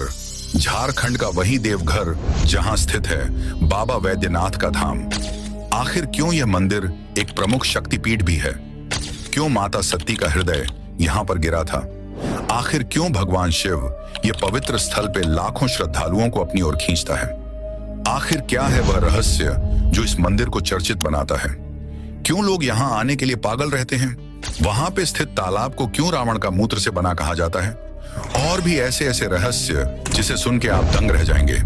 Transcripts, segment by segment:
देवघर, झारखंड का वही देवघर जहां स्थित है बाबा वैद्यनाथ का धाम। आखिर क्यों यह मंदिर एक प्रमुख शक्तिपीठ भी है? क्यों माता सती का हृदय यहाँ पर गिरा था? आखिर क्यों भगवान शिव ये पवित्र स्थल पे लाखों श्रद्धालुओं को अपनी ओर खींचता है? आखिर क्या है वह रहस्य जो इस मंदिर को चर्चित बनाता है? क्यों लोग यहाँ आने के लिए पागल रहते हैं? वहां पे स्थित तालाब को क्यों रावण का मूत्र से बना कहा जाता है? और भी ऐसे ऐसे रहस्य जिसे सुन के आप दंग रह जाएंगे।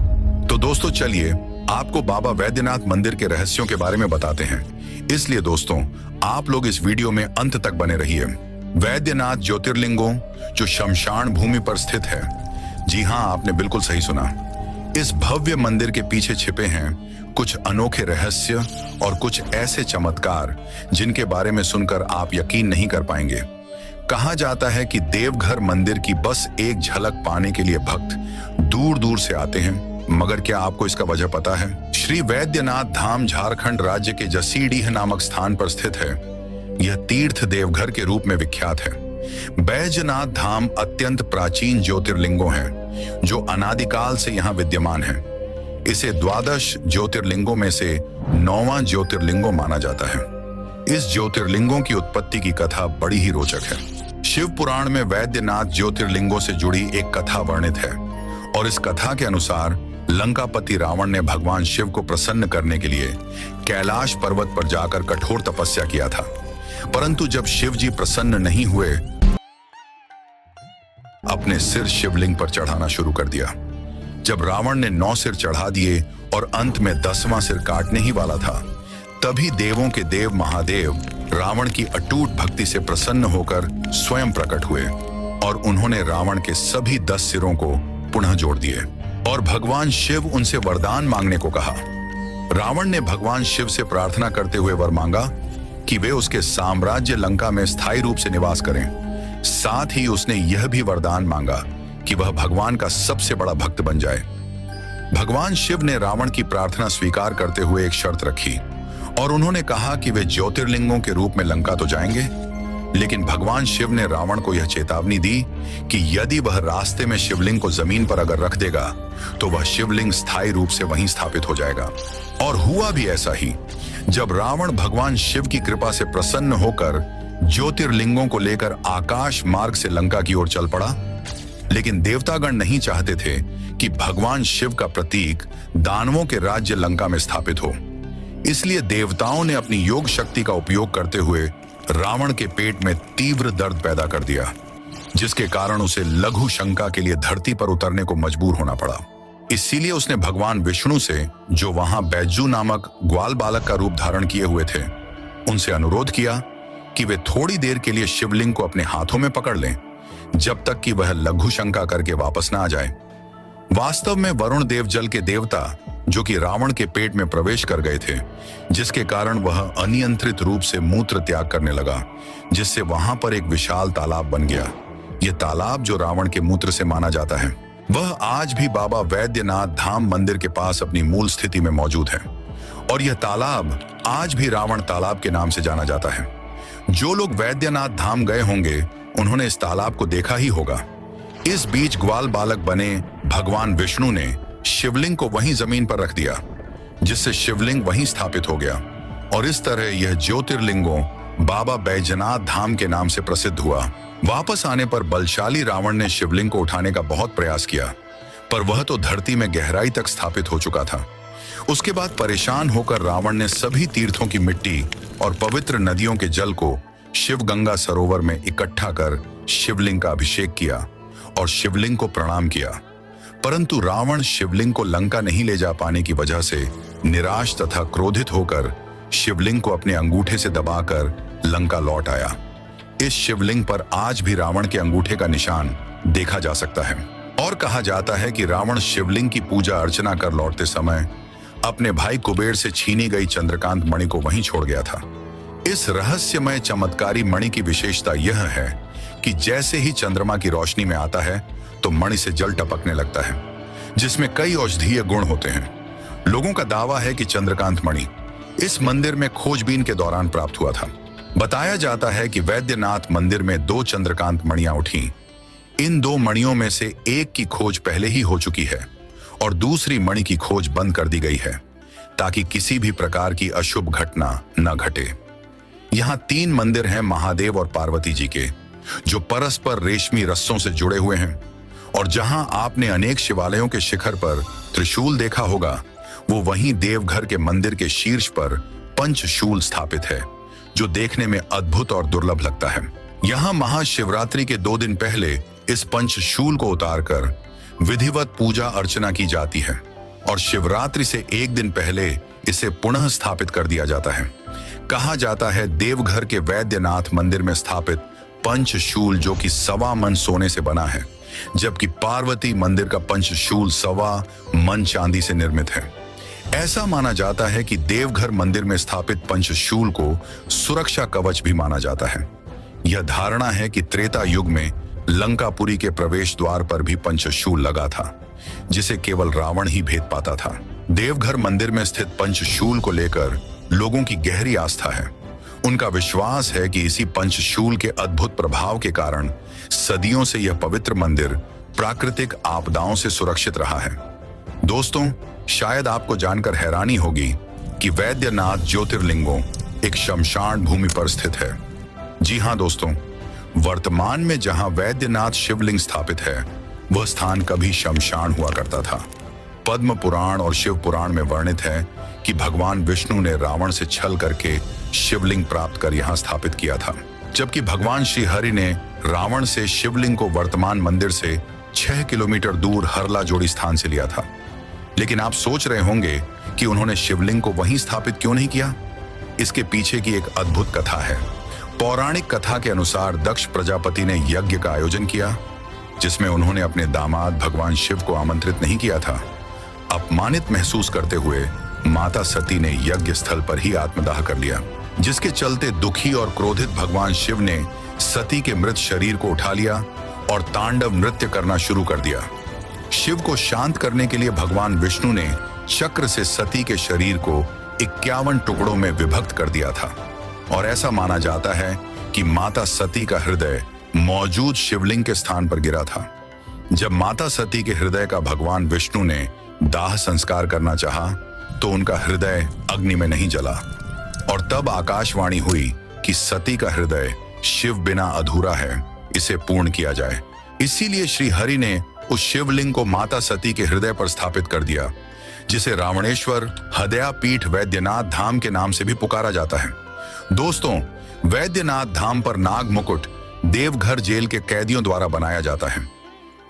तो दोस्तों चलिए आपको बाबा वैद्यनाथ मंदिर के रहस्यों के बारे में बताते हैं। इसलिए दोस्तों आप लोग इस वीडियो में अंत तक बने रहिए। वैद्यनाथ ज्योतिर्लिंगों जो शमशान भूमि पर स्थित है, जी हाँ आपने बिल्कुल सही सुना। इस भव्य मंदिर के पीछे छिपे हैं कुछ अनोखे रहस्य और कुछ ऐसे चमत्कार जिनके बारे में सुनकर आप यकीन नहीं कर पाएंगे। कहा जाता है कि देवघर मंदिर की बस एक झलक पाने के लिए भक्त दूर दूर से आते हैं, मगर क्या आपको इसका वजह पता है? श्री वैद्यनाथ धाम झारखंड राज्य के जसीडीह नामक स्थान पर स्थित है। यह तीर्थ देवघर के रूप में विख्यात है। बैजनाथ धाम अत्यंत प्राचीन ज्योतिर्लिंगों हैं जो अनादिकाल से यहाँ विद्यमान है। इसे द्वादश ज्योतिर्लिंगों में से 9वां ज्योतिर्लिंगो माना जाता है। इस ज्योतिर्लिंगों की उत्पत्ति की कथा बड़ी ही रोचक है। शिव पुराण में वैद्यनाथ ज्योतिर्लिंगों से जुड़ी एक कथा वर्णित है और इस कथा के अनुसार लंकापति रावण ने भगवान शिव को प्रसन्न करने के लिए कैलाश पर्वत पर जाकर कठोर तपस्या किया था, परंतु जब शिव जी प्रसन्न नहीं हुए, अपने सिर शिवलिंग पर चढ़ाना शुरू कर दिया। जब रावण ने 9 सिर चढ़ा दिए और अंत में 10वां सिर काटने ही वाला था, तभी देवों के देव महादेव रावण की अटूट भक्ति से प्रसन्न होकर स्वयं प्रकट हुए और उन्होंने रावण के सभी 10 सिरों को पुनः जोड़ दिए और भगवान शिव उनसे वरदान मांगने को कहा। रावण ने भगवान शिव से प्रार्थना करते हुए वर मांगा कि वे उसके साम्राज्य लंका में स्थायी रूप से निवास करें। साथ ही उसने यह भी वरदान मांगा कि वह भगवान का सबसे बड़ा भक्त बन जाए। भगवान शिव ने रावण की प्रार्थना स्वीकार करते हुए एक शर्त रखी और उन्होंने कहा कि वे ज्योतिर्लिंगों के रूप में लंका तो जाएंगे, लेकिन भगवान शिव ने रावण को यह चेतावनी दी कि यदि वह रास्ते में शिवलिंग को जमीन पर अगर रख देगा तो वह शिवलिंग स्थायी रूप से वहीं स्थापित हो जाएगा। और हुआ भी ऐसा ही। जब रावण भगवान शिव की कृपा से प्रसन्न होकर ज्योतिर्लिंगों को लेकर आकाश मार्ग से लंका की ओर चल पड़ा, लेकिन देवतागण नहीं चाहते थे कि भगवान शिव का प्रतीक दानवों के राज्य लंका में स्थापित हो। इसलिए देवताओं ने अपनी योग शक्ति का उपयोग करते हुए रावण के पेट में तीव्र दर्द पैदा कर दिया, जिसके कारण उसे लघु शंका के लिए धरती पर उतरने को मजबूर होना पड़ा। इसीलिए उसने भगवान विष्णु से, जो वहां बैजू नामक ग्वाल बालक का रूप धारण किए हुए थे, उनसे अनुरोध किया कि वे थोड़ी देर के लिए शिवलिंग को अपने हाथों में पकड़ लें, जब तक कि वह लघु शंका करके वापस ना आ जाए। वास्तव में वरुण देव जल के देवता जो कि रावण के पेट में प्रवेश कर गए थे, जिसके कारण वह अनियंत्रित रूप से मूत्र त्याग करने लगा, जिससे वहां पर एक विशाल तालाब बन गया। यह तालाब जो रावण के मूत्र से माना जाता है, वह आज भी बाबा वैद्यनाथ धाम मंदिर के पास अपनी मूल स्थिति में मौजूद है और यह तालाब आज भी रावण तालाब के नाम से जाना जाता है। जो लोग वैद्यनाथ धाम गए होंगे उन्होंने इस तालाब को देखा ही होगा। इस बीच ग्वाल बालक बने भगवान विष्णु ने शिवलिंग को वहीं जमीन पर रख दिया, जिससे शिवलिंग वहीं स्थापित हो गया और इस तरह यह ज्योतिर्लिंगों बाबा बैजनाथ धाम के नाम से प्रसिद्ध हुआ। वापस आने पर बलशाली रावण ने शिवलिंग को उठाने का बहुत प्रयास किया, पर वह तो धरती में गहराई तक स्थापित हो चुका था। उसके बाद परेशान होकर रावण ने सभी तीर्थों की मिट्टी और पवित्र नदियों के जल को शिव गंगा सरोवर में इकट्ठा कर शिवलिंग का अभिषेक किया और शिवलिंग को प्रणाम किया, परंतु रावण शिवलिंग को लंका नहीं ले जा पाने की वजह से निराश तथा क्रोधित होकर शिवलिंग को अपने अंगूठे से दबाकर लंका लौट आया। इस शिवलिंग पर आज भी रावण के अंगूठे का निशान देखा जा सकता है और कहा जाता है कि रावण शिवलिंग की पूजा अर्चना कर लौटते समय अपने भाई कुबेर से छीनी गई चंद्रकांत मणि को वहीं छोड़ गया था। इस रहस्यमय चमत्कारी मणि की विशेषता यह है कि जैसे ही चंद्रमा की रोशनी में आता है तो मणि से जल टपकने लगता है, जिसमें कई औषधीय गुण होते हैं। लोगों का दावा है कि चंद्रकांत मणि इस मंदिर में खोजबीन के दौरान प्राप्त हुआ था। बताया जाता है कि वैद्यनाथ मंदिर में 2 चंद्रकांत मणियां उठी। इन दो मणियों में से एक की खोज पहले ही हो चुकी है और दूसरी मणि की खोज बंद कर दी गई है ताकि किसी भी प्रकार की अशुभ घटना न घटे। यहाँ 3 मंदिर हैं महादेव और पार्वती जी के, जो परस्पर रेशमी रस्सों से जुड़े हुए हैं। और जहां आपने अनेक शिवालयों के शिखर पर त्रिशूल देखा होगा, वो वहीं देवघर के मंदिर के शीर्ष पर पंचशूल स्थापित है, जो देखने में अद्भुत और दुर्लभ लगता है। यहाँ महाशिवरात्रि के 2 दिन पहले इस पंचशूल को उतारकर विधिवत पूजा अर्चना की जाती है और शिवरात्रि से 1 दिन पहले इसे पुनः स्थापित कर दिया जाता है। कहा जाता है देवघर के वैद्यनाथ मंदिर में स्थापित पंचशूल जो कि 1.25 मन सोने से बना है, जबकि पार्वती मंदिर का पंचशूल 1.25 मन चांदी से निर्मित है। ऐसा माना जाता है कि देवघर मंदिर में स्थापित पंचशूल को सुरक्षा कवच भी माना जाता है। यह धारणा है कि त्रेता युग में लंकापुरी के प्रवेश द्वार पर भी पंचशूल लगा था, जिसे केवल रावण ही भेद पाता था। देवघर मंदिर में स्थित पंचशूल को लेकर लोगों की गहरी आस्था है। उनका विश्वास है कि इसी पंचशूल के अद्भुत प्रभाव के कारण सदियों से यह पवित्र मंदिर प्राकृतिक आपदाओं से सुरक्षित रहा है। दोस्तों, शायद आपको जानकर हैरानी होगी कि वैद्यनाथ ज्योतिर्लिंगों एक शमशान भूमि पर स्थित है। जी हाँ दोस्तों, वर्तमान में जहां वैद्यनाथ शिवलिंग स्थापित है, वह स्थान कभी शमशान हुआ करता था। पद्म पुराण और शिव पुराण में वर्णित है कि भगवान विष्णु ने रावण से छल करके शिवलिंग प्राप्त कर यहाँ स्थापित किया था, जबकि भगवान श्री हरि ने रावण से शिवलिंग को वर्तमान मंदिर से 6 किलोमीटर दूर हरला जोड़ी स्थान से लिया था। लेकिन आप सोच रहे होंगे कि उन्होंने शिवलिंग को वहीं स्थापित क्यों नहीं किया। इसके पीछे की एक अद्भुत कथा है। पौराणिक कथा के अनुसार दक्ष प्रजापति ने यज्ञ का आयोजन किया, जिसमें उन्होंने अपने दामाद भगवान शिव को आमंत्रित नहीं किया था। अपमानित महसूस करते हुए माता सती ने यज्ञ स्थल पर ही आत्मदाह कर लिया, जिसके चलते दुखी और क्रोधित भगवान शिव ने सती के मृत शरीर को उठा लिया और तांडव नृत्य करना शुरू कर दिया। शिव को शांत करने के लिए भगवान विष्णु ने चक्र से सती के शरीर को 51 टुकड़ों में विभक्त कर दिया था और ऐसा माना जाता है कि माता सती का हृदय मौजूद शिवलिंग के स्थान पर गिरा था। जब माता सती के हृदय का भगवान विष्णु ने दाह संस्कार करना चाहा, तो उनका हृदय अग्नि में नहीं जला और तब आकाशवाणी हुई कि सती का हृदय शिव बिना अधूरा है, इसे पूर्ण किया जाए। इसीलिए श्री हरि ने उस शिवलिंग को माता सती के हृदय पर स्थापित कर दिया, जिसे रावणेश्वर हदयापीठ वैद्यनाथ धाम के नाम से भी पुकारा जाता है। दोस्तों, वैद्यनाथ धाम पर नाग मुकुट देवघर जेल के कैदियों द्वारा बनाया जाता है।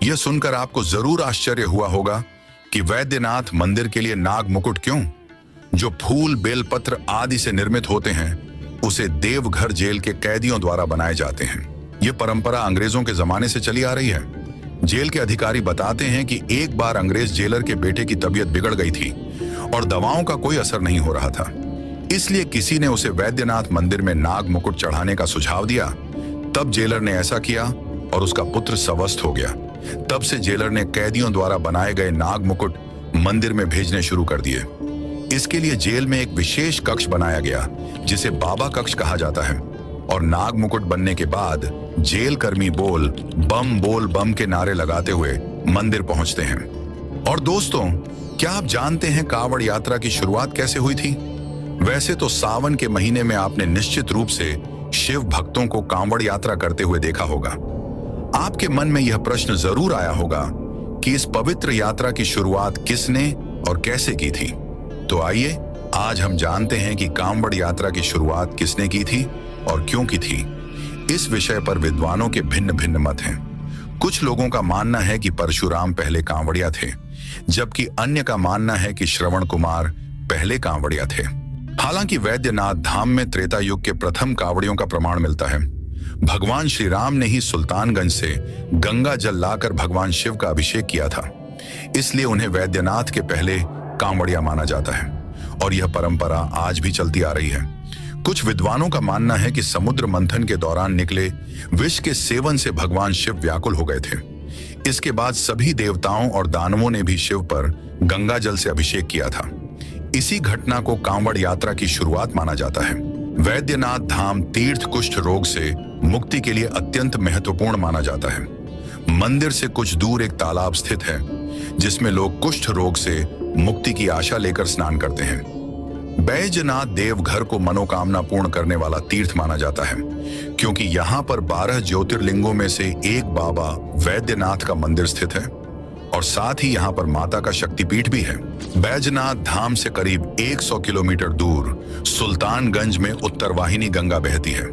यह सुनकर आपको जरूर आश्चर्य हुआ होगा कि वैद्यनाथ मंदिर के लिए नाग मुकुट क्यों? जो फूल, बेलपत्र आदि से निर्मित होते हैं, उसे देवघर जेल के कैदियों द्वारा बनाए जाते हैं। यह परंपरा अंग्रेजों के जमाने से चली आ रही है। जेल के अधिकारी बताते हैं कि एक बार अंग्रेज जेलर के बेटे की तबीयत बिगड़ गई थी और दवाओं का कोई असर नहीं हो रहा था। इसलिए किसी ने उसे वैद्यनाथ मंदिर में नाग मुकुट चढ़ाने का सुझाव दिया। तब जेलर ने ऐसा किया और उसका पुत्र स्वस्थ हो गया। तब से जेलर ने कैदियों द्वारा बनाए गए नाग मुकुट मंदिर में भेजने शुरू कर दिए। इसके लिए जेल में एक विशेष कक्ष बनाया गया, जिसे बाबा कक्ष कहा जाता है। और नाग मुकुट बनने के बाद जेल कर्मी बोल बम के नारे लगाते हुए मंदिर पहुंचते हैं। और दोस्तों, क्या आप जानते हैं कांवड़ यात्रा की शुरुआत कैसे हुई थी? वैसे तो सावन के महीने में आपने निश्चित रूप से शिव भक्तों को कांवड़ यात्रा करते हुए देखा होगा। आपके मन में यह प्रश्न जरूर आया होगा कि इस पवित्र यात्रा की शुरुआत किसने और कैसे की थी। तो आइए आज हम जानते हैं कि कांवड़ यात्रा की शुरुआत किसने की थी और क्यों की थी। इस विषय पर विद्वानों के भिन्न भिन्न मत हैं। कुछ लोगों का मानना है कि परशुराम पहले कांवड़िया थे, जबकि अन्य का मानना है कि श्रवण कुमार पहले कांवड़िया थे। हालांकि वैद्यनाथ धाम में त्रेता युग के प्रथम कांवड़ियों का प्रमाण मिलता है। भगवान श्री राम ने ही सुल्तानगंज से गंगा जल लाकर भगवान शिव का अभिषेक किया था, इसलिए उन्हें वैद्यनाथ के पहले कांवड़िया माना जाता है और यह परंपरा आज भी चलती आ रही है। कुछ विद्वानों का मानना है कि समुद्र मंथन के दौरान निकले विष के सेवन से भगवान शिव व्याकुल हो गए थे। इसके बाद सभी देवताओं और दानवों ने भी शिव पर गंगा जल से अभिषेक किया था। इसी घटना को कांवड़ यात्रा की शुरुआत माना जाता है। वैद्यनाथ धाम तीर्थ कुष्ठ रोग से मुक्ति के लिए अत्यंत महत्वपूर्ण माना जाता है। मंदिर से कुछ दूर एक तालाब स्थित है जिसमें लोग कुष्ठ रोग से मुक्ति की आशा लेकर स्नान करते हैं। बैजनाथ देवघर को मनोकामना पूर्ण करने वाला तीर्थ माना जाता है क्योंकि यहाँ पर 12 ज्योतिर्लिंगों में से एक बाबा वैद्यनाथ का मंदिर स्थित है और साथ ही यहाँ पर माता का शक्तिपीठ भी है। बैजनाथ धाम से करीब 100 किलोमीटर दूर सुल्तानगंज में उत्तरवाहिनी गंगा बहती है।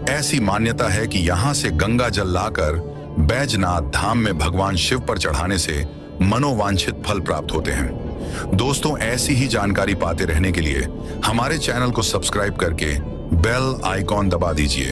ऐसी मान्यता है कि यहाँ से गंगा जल लाकर बैजनाथ धाम में भगवान शिव पर चढ़ाने से मनोवांछित फल प्राप्त होते हैं। दोस्तों, ऐसी ही जानकारी पाते रहने के लिए हमारे चैनल को सब्सक्राइब करके बेल आइकॉन दबा दीजिए।